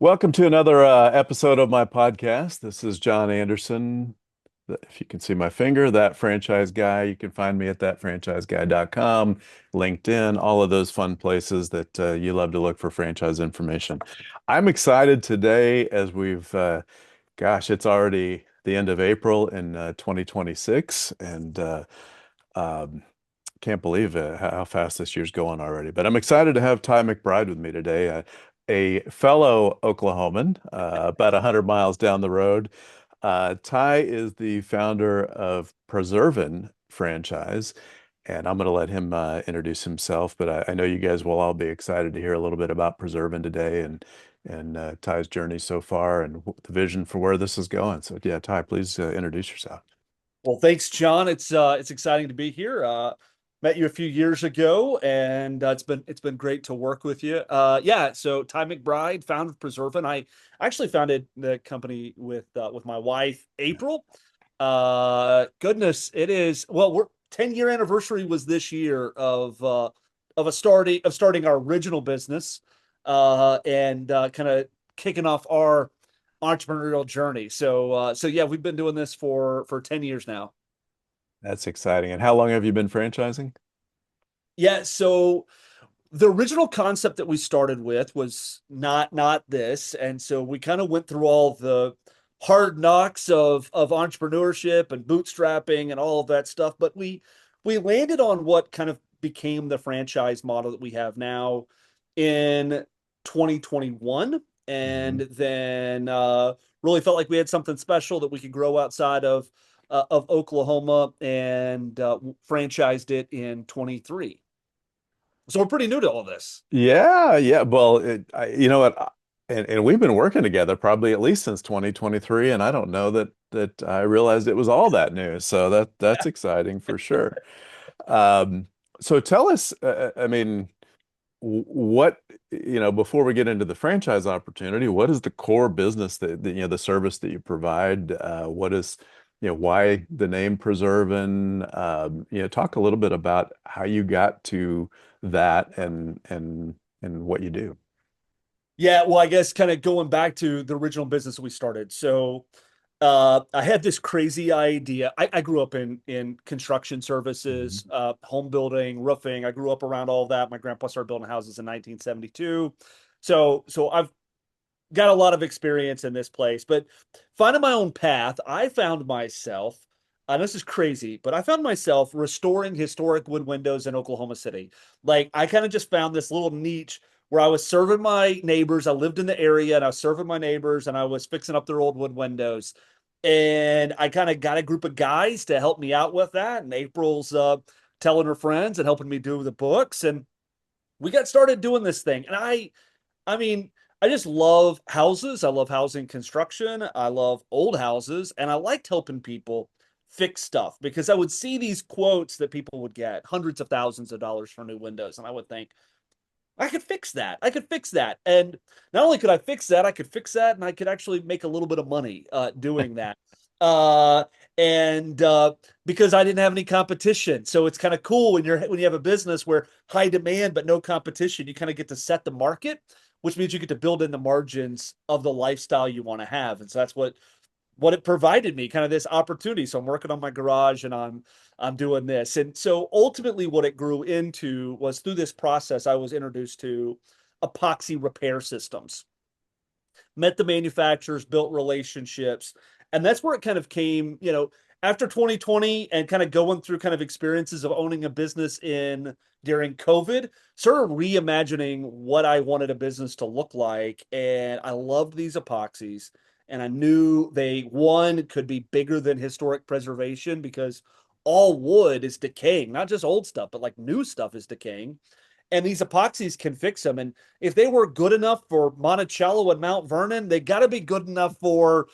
Welcome to another episode of my podcast. This is John Anderson. If you can see my finger, that franchise guy, you can find me at thatfranchiseguy.com, LinkedIn, all of those fun places that you love to look for franchise information. I'm excited today as it's already the end of April in 2026, and um, can't believe how fast this year's going already. But I'm excited to have Ty McBride with me today, a fellow Oklahoman, about 100 miles down the road. Ty is the founder of Preservan franchise, and I'm going to let him introduce himself. But I know you guys will all be excited to hear a little bit about Preservan today and Ty's journey so far and the vision for where this is going. So yeah, Ty, please introduce yourself. Well, thanks, John. It's exciting to be here. Met you a few years ago, and it's been great to work with you. Yeah, so Ty McBride, founder of Preservan. I actually founded the company with my wife, April. Goodness, it is we're 10-year anniversary was this year of starting our original business, and kind of kicking off our entrepreneurial journey. So yeah, we've been doing this for 10 years now. That's exciting. And how long have you been franchising? Yeah, so the original concept that we started with was not this, and so we kind of went through all the hard knocks of entrepreneurship and bootstrapping and all of that stuff, but we landed on what kind of became the franchise model that we have now in 2021, and Mhm. then really felt like we had something special that we could grow outside of Oklahoma, and franchised it in 23. So we're pretty new to all this. Yeah, yeah. Well, you know what? And we've been working together probably at least since 2023, and I don't know that I realized it was all that new. So that's exciting for sure. Um, so tell us, I mean, what, before we get into the franchise opportunity, what is the core business the service that you provide? What is, why the name Preservin? Talk a little bit about how you got to that and what you do. Yeah, well, I guess kind of going back to the original business we started. So I had this crazy idea. I grew up in construction services, Mhm. home building, roofing. I grew up around all of that. My grandpa started building houses in 1972. So I've got a lot of experience in this place. But finding my own path, I found myself, and this is crazy, but I found myself restoring historic wood windows in Oklahoma City. Like I kind of just found this little niche where I was serving my neighbors. I lived in the area and I was serving my neighbors and I was fixing up their old wood windows. And I kind of got a group of guys to help me out with that. And April's telling her friends and helping me do the books. And we got started doing this thing. And I mean, I just love houses. I love housing construction. I love old houses. And I liked helping people fix stuff because I would see these quotes that people would get hundreds of thousands of dollars for new windows. And I would think, I could fix that. I could fix that. And not only could I fix that, I could fix that and I could actually make a little bit of money doing that. Uh, and because I didn't have any competition. So it's kind of cool when you have a business where high demand but no competition, you kind of get to set the market, which means you get to build in the margins of the lifestyle you want to have. And so that's what it provided me, kind of this opportunity. So I'm working on my garage and I'm doing this. And so ultimately what it grew into was through this process, I was introduced to epoxy repair systems, met the manufacturers, built relationships. And that's where it kind of came, after 2020 and kind of going through kind of experiences of owning a business in during COVID, sort of reimagining what I wanted a business to look like. And I loved these epoxies. And I knew they, one, could be bigger than historic preservation because all wood is decaying, not just old stuff, but like new stuff is decaying, and these epoxies can fix them. And if they were good enough for Monticello and Mount Vernon, they got to be good enough for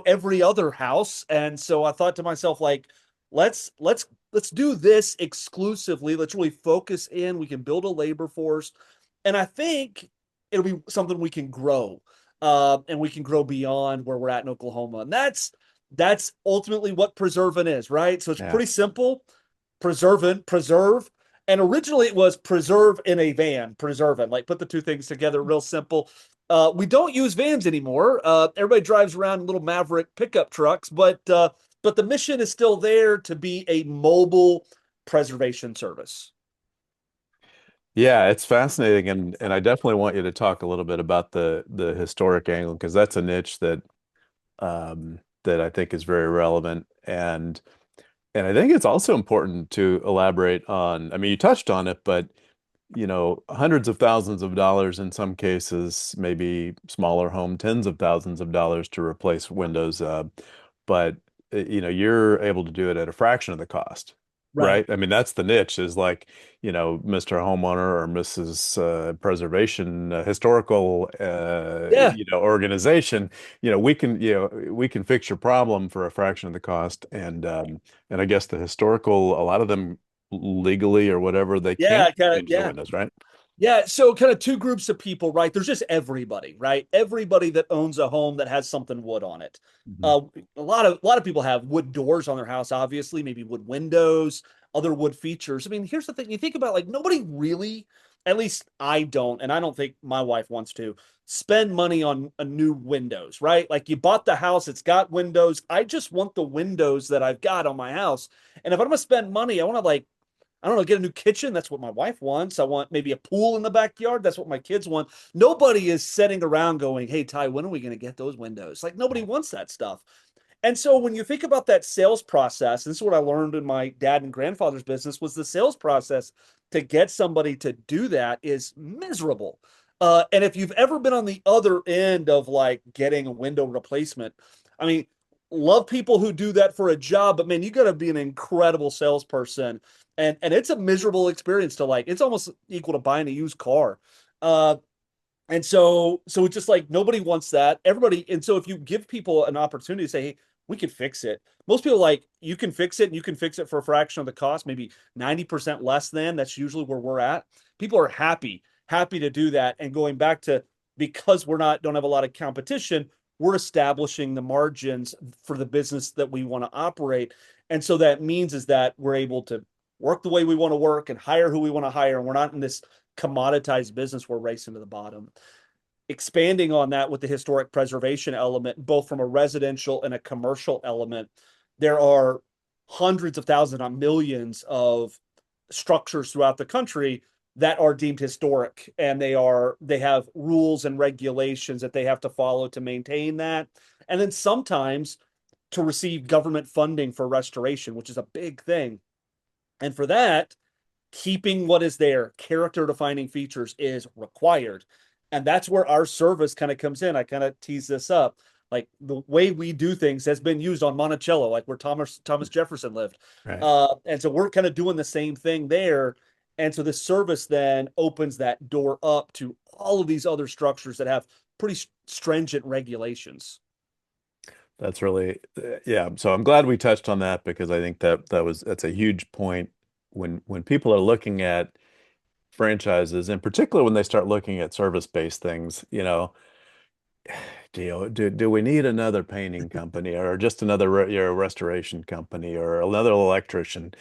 every other house. And so I thought to myself, like, let's do this exclusively. Let's really focus in. We can build a labor force, and I think it'll be something we can grow, and we can grow beyond where we're at in Oklahoma. And that's ultimately what Preserving is, right? So it's Yeah. pretty simple. Preserve, and originally it was preserve in a van, preserving, like put the two things together real simple. We don't use vans anymore. Everybody drives around in little Maverick pickup trucks, but the mission is still there to be a mobile preservation service. Yeah, it's fascinating, and I definitely want you to talk a little bit about the historic angle because that's a niche that I think is very relevant, and I think it's also important to elaborate on. I mean, you touched on it, but hundreds of thousands of dollars in some cases, maybe smaller home, tens of thousands of dollars to replace windows. But you're able to do it at a fraction of the cost, Right. right? I mean, that's the niche is like, Mr. Homeowner or Mrs. Preservation Historical, Yeah. organization. We can fix your problem for a fraction of the cost, and I guess the historical, a lot of them legally or whatever, they can't Yeah. Kind of. change the Yeah. windows, right? Yeah, so kind of two groups of people, right? There's just everybody, right? Everybody that owns a home that has something wood on it. Mhm. A lot of people have wood doors on their house, obviously, maybe wood windows, other wood features. I mean, here's the thing: you think about like nobody really, at least I don't, and I don't think my wife wants to spend money on a new windows, right? Like you bought the house, it's got windows. I just want the windows that I've got on my house, and if I'm gonna spend money, I want to like I don't know, get a new kitchen. That's what my wife wants. I want maybe a pool in the backyard. That's what my kids want. Nobody is sitting around going, "Hey, Ty, when are we going to get those windows?" Like nobody wants that stuff. And so when you think about that sales process, and this is what I learned in my dad and grandfather's business was the sales process to get somebody to do that is miserable. And if you've ever been on the other end of like getting a window replacement, I mean, love people who do that for a job, but man, you got to be an incredible salesperson. And it's a miserable experience to like, it's almost equal to buying a used car. Uh, and so it's just like nobody wants that. Everybody, and so if you give people an opportunity to say, hey, we could fix it. Most people like you can fix it and you can fix it for a fraction of the cost, maybe 90% less than. That's usually where we're at. People are happy to do that. And going back to because we're not don't have a lot of competition, we're establishing the margins for the business that we want to operate. And so that means is that we're able to work the way we want to work and hire who we want to hire. And we're not in this commoditized business we're racing to the bottom. Expanding on that with the historic preservation element, both from a residential and a commercial element, there are hundreds of thousands, not millions, of structures throughout the country that are deemed historic, and they have rules and regulations that they have to follow to maintain that. And then sometimes to receive government funding for restoration, which is a big thing. And for that, keeping what is there, character defining features is required. And that's where our service kind of comes in. I kind of tease this up. Like the way we do things has been used on Monticello, like where Thomas Jefferson lived. Right. And so we're kind of doing the same thing there. And so this service then opens that door up to all of these other structures that have pretty stringent regulations. That's really, yeah. So I'm glad we touched on that because I think that's a huge point when people are looking at franchises, in particular when they start looking at service-based things, do we need another painting company or just another restoration company or another electrician?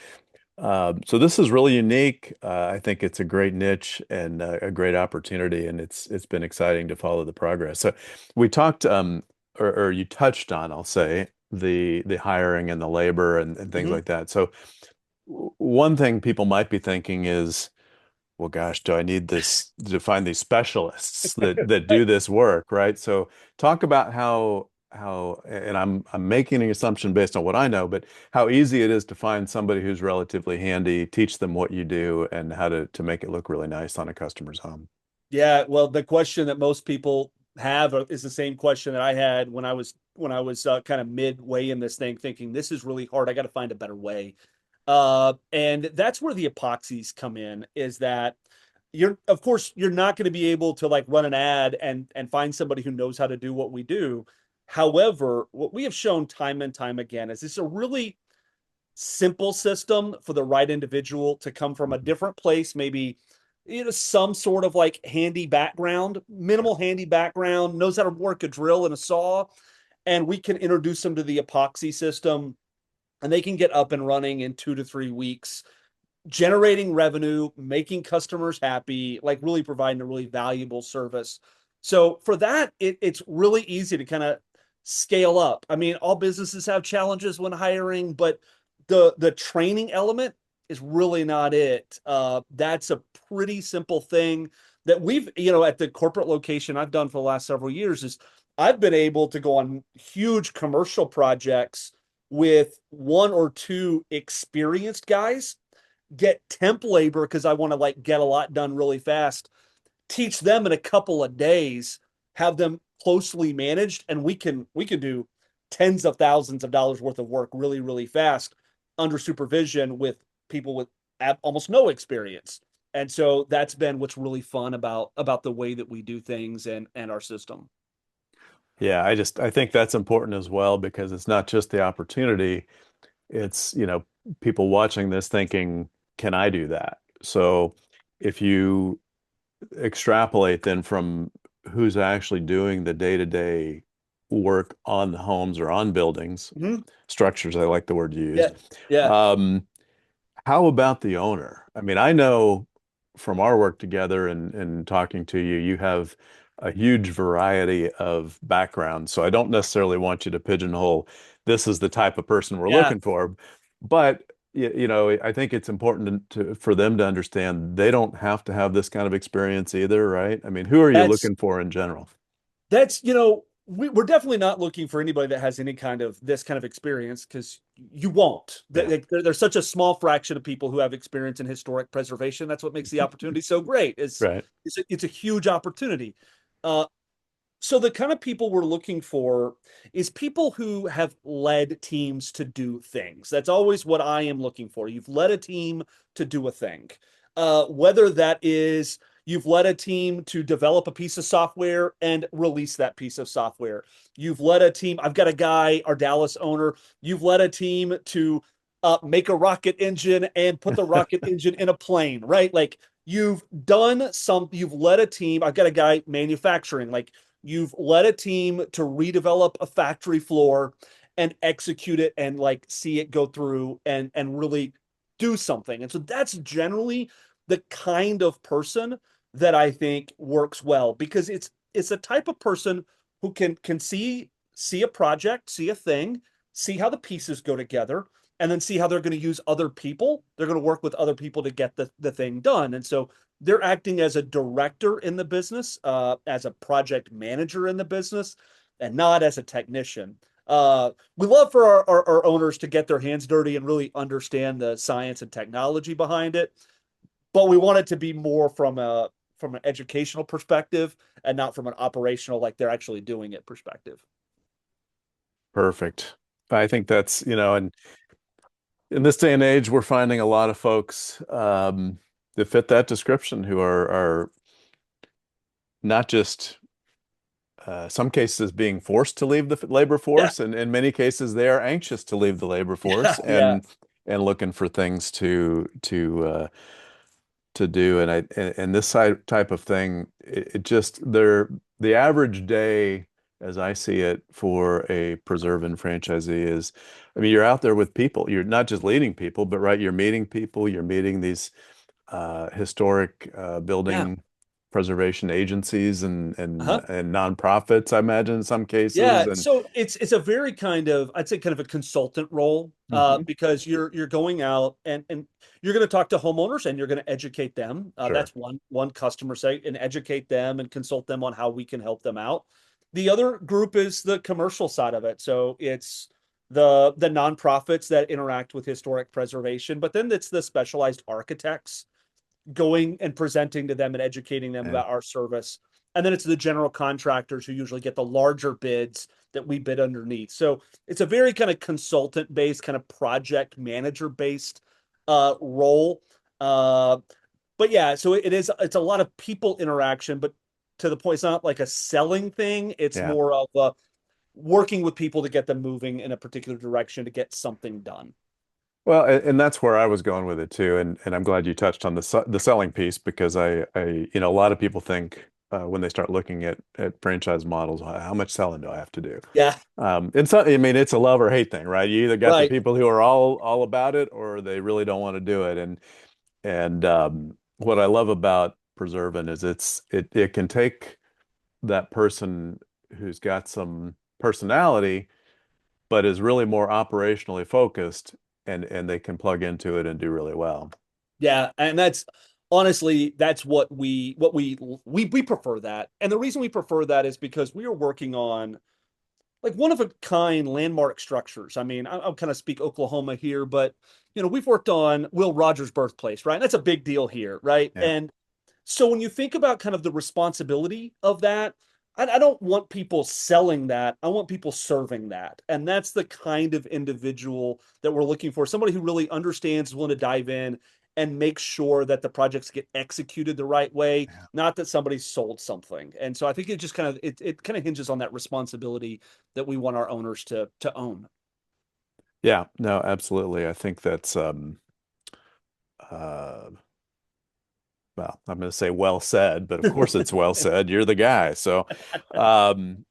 So this is really unique. I think it's a great niche and a great opportunity, and it's been exciting to follow the progress. So we talked, or you touched on, I'll say, the hiring and the labor and things Mhm. like that. So one thing people might be thinking is, well, gosh, do I need this to find these specialists that do this work, right? So talk about how and I'm making an assumption based on what I know, but how easy it is to find somebody who's relatively handy, teach them what you do and how to make it look really nice on a customer's home. Yeah, well, the question that most people have is the same question that I had when I was kind of midway in this thing, thinking this is really hard. I got to find a better way. And that's where the epoxies come in. Is that of course, you're not going to be able to like run an ad and find somebody who knows how to do what we do. However, what we have shown time and time again is it's a really simple system for the right individual to come from a Mhm. different place, maybe some sort of like handy background, minimal handy background, knows how to work a drill and a saw, and we can introduce them to the epoxy system and they can get up and running in 2 to 3 weeks, generating revenue, making customers happy, like really providing a really valuable service. So for that, it's really easy to kind of scale up. I mean, all businesses have challenges when hiring, but the training element is really not it. That's a pretty simple thing that at the corporate location I've done for the last several years is I've been able to go on huge commercial projects with one or two experienced guys, get temp labor because I want to like get a lot done really fast, teach them in a couple of days, have them closely managed, and we can do tens of thousands of dollars worth of work really, really fast under supervision with people with almost no experience. And so that's been what's really fun about the way that we do things and our system. Yeah, I think that's important as well because it's not just the opportunity, it's, people watching this thinking, can I do that? So if you extrapolate then from who's actually doing the day-to-day work on the homes or on buildings, Mhm. structures, I like the word you Yeah. used. Yeah. Um, how about the owner? I mean, I know from our work together and talking to you, you have a huge variety of backgrounds. So I don't necessarily want you to pigeonhole this is the type of person we're Yeah. looking for, but I think it's important for them to understand they don't have to have this kind of experience either, right? I mean, who are you That's looking for in general? we're definitely not looking for anybody that has any kind of this kind of experience because you won't. Yeah, There's such a small fraction of people who have experience in historic preservation. That's what makes the opportunity so great. right. It's a huge opportunity. Uh, so the kind of people we're looking for is people who have led teams to do things. That's always what I am looking for. You've led a team to do a thing. Whether that is you've led a team to develop a piece of software and release that piece of software. You've led a team. I've got a guy, our Dallas owner. You've led a team to make a rocket engine and put the rocket engine in a plane, right? Like you've led a team. I've got a guy manufacturing, like you've led a team to redevelop a factory floor and execute it and like see it go through and really do something. And so that's generally the kind of person that I think works well because it's a type of person who can see a project, see a thing, see how the pieces go together, and then see how they're going to use other people. They're going to work with other people to get the thing done. And so they're acting as a director in the business, as a project manager in the business, and not as a technician. We love for our owners to get their hands dirty and really understand the science and technology behind it, but we want it to be more from an educational perspective and not from an operational, like they're actually doing it perspective. Perfect. I think that's, and in this day and age, we're finding a lot of folks that fit that description who are not just some cases being forced to leave the labor Yeah, force, and in many cases they are anxious to leave the labor yeah, force yeah. and looking for things to do. And this type of thing, it just the average day, as I see it, for a Preservan franchisee is, I mean, you're out there with people. You're not just leading people, but right, you're meeting people. You're meeting these historic Yeah. building preservation agencies Uh-huh. and nonprofits, I imagine in some cases. Yeah, And so it's a very kind of I'd say kind of a consultant role Mhm. because you're going out and you're going to talk to homeowners and you're going to educate them. Sure. That's one customer site and educate them and consult them on how we can help them out. The other group is the commercial side of it. So it's the nonprofits that interact with historic preservation, but then it's the specialized architects going and presenting to them and educating them Yeah. about our service. And then it's the general contractors who usually get the larger bids that we bid underneath. So it's a very kind of consultant based, kind of project manager based role. Uh, but yeah, so it's a lot of people interaction, but to the point, it's not like a selling thing. It's Yeah. more of working with people to get them moving in a particular direction to get something done. Well, and that's where I was going with it too, and I'm glad you touched on the selling piece because a lot of people think when they start looking at franchise models, how much selling do I have to do? Yeah, And so, I mean, it's a love or hate thing, right? You either got the right. people who are all about it, or they really don't want to do it. And what I love about Preserving is it can take. that person who's got some personality, but is really more operationally focused, and they can plug into it and do really well. Yeah, and that's honestly that's what we prefer that. And the reason we prefer that is because we are working on like one of a kind landmark structures. I mean, I'll kind of speak Oklahoma here, but we've worked on Will Rogers' birthplace, right? And that's a big deal here, right? Yeah. And so when you think about kind of the responsibility of that, I don't want people selling that. I want people serving that. And that's the kind of individual that we're looking for. Somebody who really understands, is willing to dive in and make sure that the projects get executed the right way, Yeah. not that somebody sold something. And so I think it just kind of it kind of hinges on that responsibility that we want our owners to own. Yeah, no, absolutely. I think that's uh well, I'm going to say well said, but of course it's well said. You're the guy. Um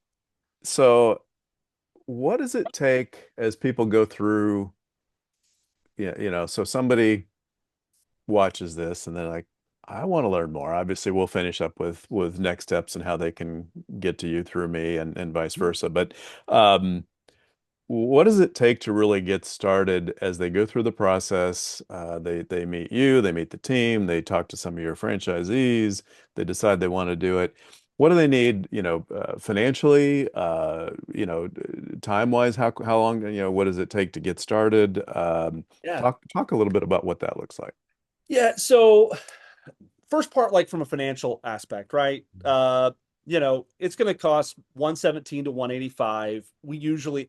so what does it take as people go through, yeah, so somebody watches this and they're like, I want to learn more. Obviously, we'll finish up with next steps and how they can get to you through me and vice versa. But um what does it take to really get started as they go through the process? They meet you, they meet the team, they talk to some of your franchisees, they decide they want to do it. What do they need, financially, time-wise? How long, what does it take to get started? Yeah. Talk a little bit about what that looks like. Yeah. So first part, like from a financial aspect, right? It's going to cost 117 to 185.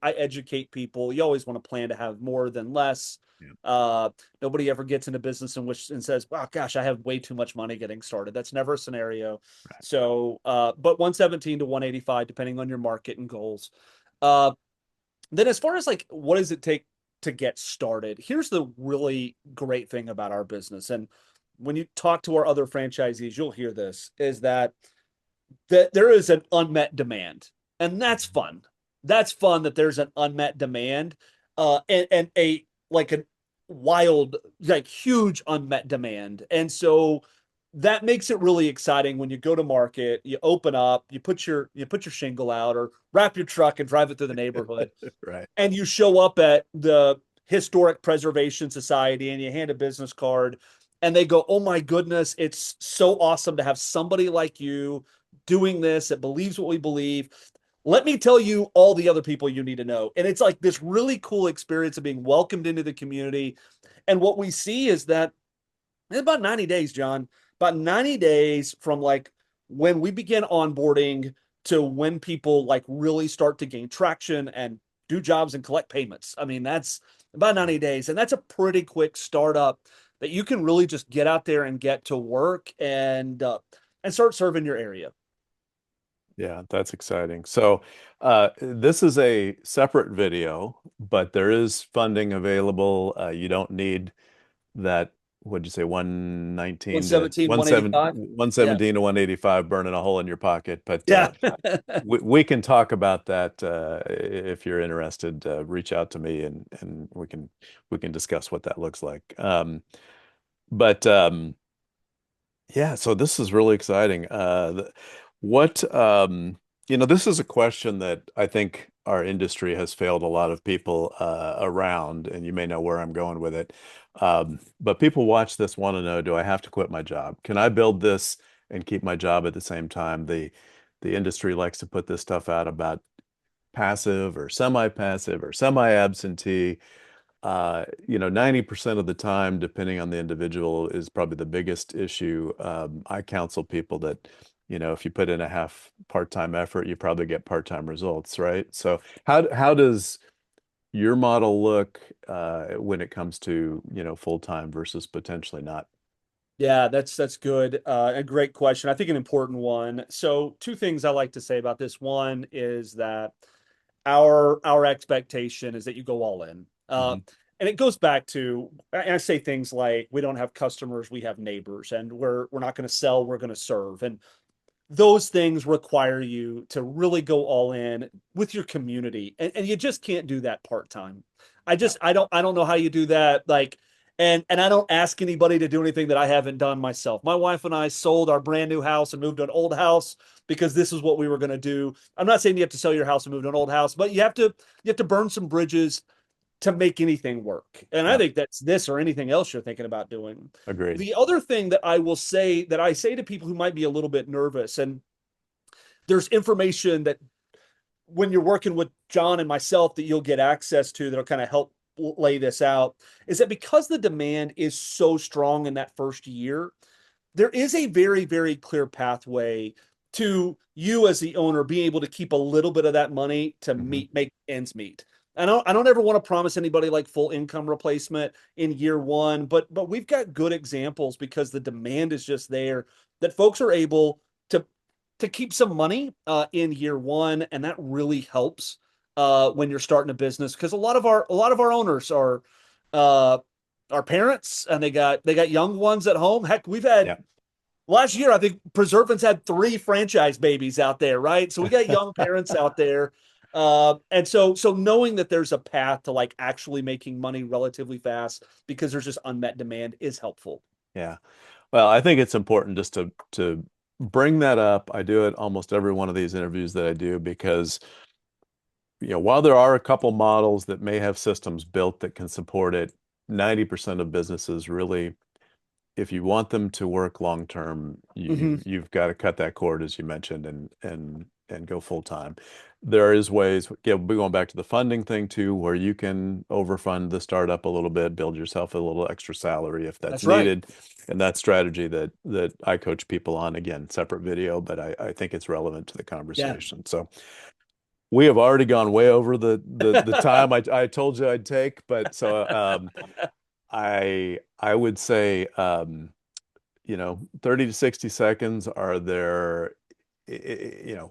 I educate people. You always want to plan to have more than less. Yeah. Nobody ever gets into business and says, "Wow, gosh, I have way too much money getting started." That's never a scenario. Right. So, but 117 to 185, depending on your market and goals. Uh, then as far as like what does it take to get started? Here's the really great thing about our business. And when you talk to our other franchisees, you'll hear this is that there is an unmet demand. And that's fun. That's fun that there's an unmet demand and a like a wild, like huge unmet demand. And so that makes it really exciting when you go to market, you open up, you put your shingle out or wrap your truck and drive it through the neighborhood Right. and you show up at the Historic Preservation Society and you hand a business card and they go, "Oh my goodness, it's so awesome to have somebody like you doing this that believes what we believe. Let me tell you all the other people you need to know." And it's like this really cool experience of being welcomed into the community. And what we see is that in about 90 days, John, about 90 days from like when we begin onboarding to when people like really start to gain traction and do jobs and collect payments. I mean, that's about 90 days. And that's a pretty quick startup that you can really just get out there and get to work and start serving your area. Yeah, that's exciting. So, this is a separate video, but there is funding available. You don't need that, what'd you say, 119 to 117, 185. Yeah. 117 to 185 burning a hole in your pocket. But Yeah. we can talk about that if you're interested. Reach out to me and we can discuss what that looks like. But Yeah, so this is really exciting. What this is a question that I think our industry has failed a lot of people around, and you may know where I'm going with it. But people watch this want to know, do I have to quit my job? Can I build this and keep my job at the same time? The industry likes to put this stuff out about passive or semi-passive or semi-absentee. 90% of the time, depending on the individual, is probably the biggest issue. I counsel people that, if you put in a half part-time effort, you probably get part-time results, right? So how does your model look when it comes to, full-time versus potentially not? Yeah, that's good. A great question. I think an important one. So, two things I like to say about this. One is that our expectation is that you go all in. Mhm. And it goes back to, and I say things like, we don't have customers, we have neighbors, and we're not going to sell, we're going to serve. And those things require you to really go all in with your community. And you just can't do that part-time. Yeah. I don't know how you do that. Like, And I don't ask anybody to do anything that I haven't done myself. My wife and I sold our brand new house and moved to an old house because this is what we were going to do. I'm not saying you have to sell your house and move to an old house, but you have to burn some bridges to make anything work. And I Yeah, think that's this or anything else you're thinking about doing. agreed. The other thing that I will say that I say to people who might be a little bit nervous, and there's information that when you're working with John and myself that you'll get access to that'll kind of help lay this out, is that because the demand is so strong in that first year, there is a very, very clear pathway to you as the owner being able to keep a little bit of that money to Hmm. make ends meet. I don't ever want to promise anybody like full income replacement in year one, but we've got good examples because the demand is just there that folks are able to keep some money in year one, and that really helps when you're starting a business because a lot of our owners are uh, our parents, and they got young ones at home. Heck, we've had Yeah. last year, I think Preservan's had 3 franchise babies out there, right? So we got young parents out there. And so knowing that there's a path to like actually making money relatively fast because there's just unmet demand is helpful. Yeah. Well, I think it's important just to bring that up. I do it almost every one of these interviews that I do because, while there are a couple models that may have systems built that can support it, 90% of businesses really, if you want them to work long term, Hmm. you've got to cut that cord, as you mentioned, and go full time. There is ways, yeah, we're going back to the funding thing too, where you can overfund the startup a little bit, build yourself a little extra salary if that's That's right. needed. And that strategy that I coach people on, again, separate video, but I think it's relevant to the Yeah. conversation. So we have already gone way over the time I told you I'd take, but so I would say 30 to 60 seconds. Are there,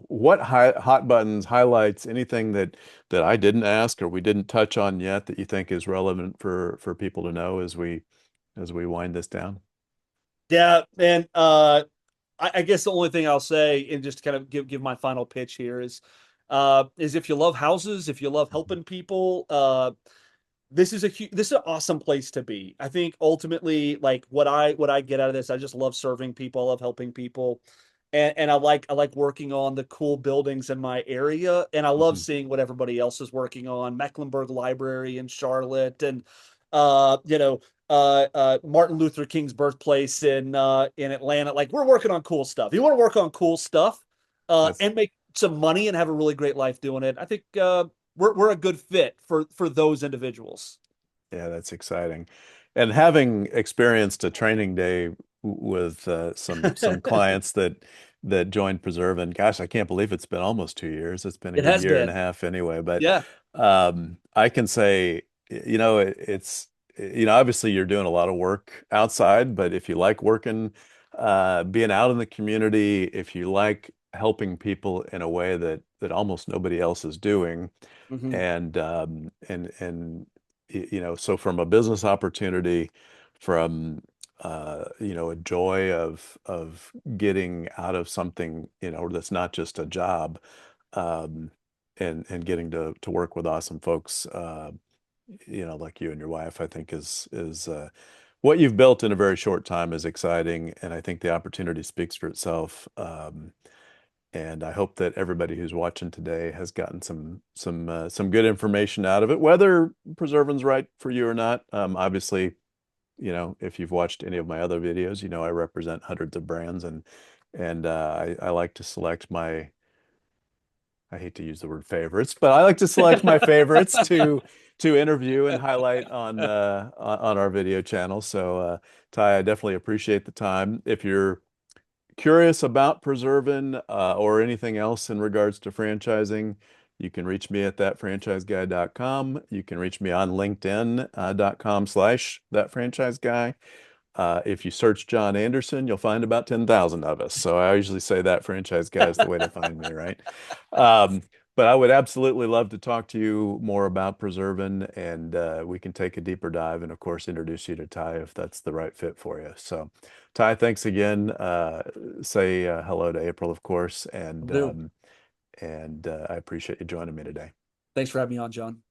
what hot buttons, highlights, anything that I didn't ask or we didn't touch on yet that you think is relevant for people to know as we wind this down? Yeah, and I guess the only thing I'll say, and just to kind of give my final pitch here, is if you love houses, if you love Mhm. helping people, this is an awesome place to be. I think ultimately, like what I get out of this, I just love serving people, I love helping people, and I like working on the cool buildings in my area, and I love Mhm. seeing what everybody else is working on. Mecklenburg Library in Charlotte, and uh, you know, Martin Luther King's birthplace in Atlanta. Like we're working on cool stuff. You want to work on cool stuff, That's and make some money and have a really great life doing it. I think we're a good fit for those individuals. Yeah, that's exciting. And having experienced a training day with some clients that joined Preservan, gosh, I can't believe it's been almost 2 years. It's been a It good has year and a been. half anyway. But Yeah. I can say, it's obviously you're doing a lot of work outside, but if you like working, being out in the community, if you like helping people in a way that almost nobody else is doing, Hmm. and so from a business opportunity, from a joy of getting out of something, that's not just a job, um, and getting to work with awesome folks, like you and your wife, I think is what you've built in a very short time is exciting, and I think the opportunity speaks for itself. And I hope that everybody who's watching today has gotten some good information out of it, whether Preservan's right for you or not. Obviously, if you've watched any of my other videos, I represent hundreds of brands, and I like to select my, I hate to use the word favorites, but I like to select my favorites to interview and highlight on our video channel. So, Ty, I definitely appreciate the time. If you're curious about Preservan, or anything else in regards to franchising, you can reach me at thatfranchiseguy.com. You can reach me on linkedin.com/thatfranchiseguy. If you search John Anderson, you'll find about 10,000 of us. So I usually say that franchise guy is the way to find me, right? Um, but I would absolutely love to talk to you more about Preservan, and we can take a deeper dive and, of course, introduce you to Ty if that's the right fit for you. So, Ty, thanks again. Say hello to April, of course, Will and do. I appreciate you joining me today. Thanks for having me on, John.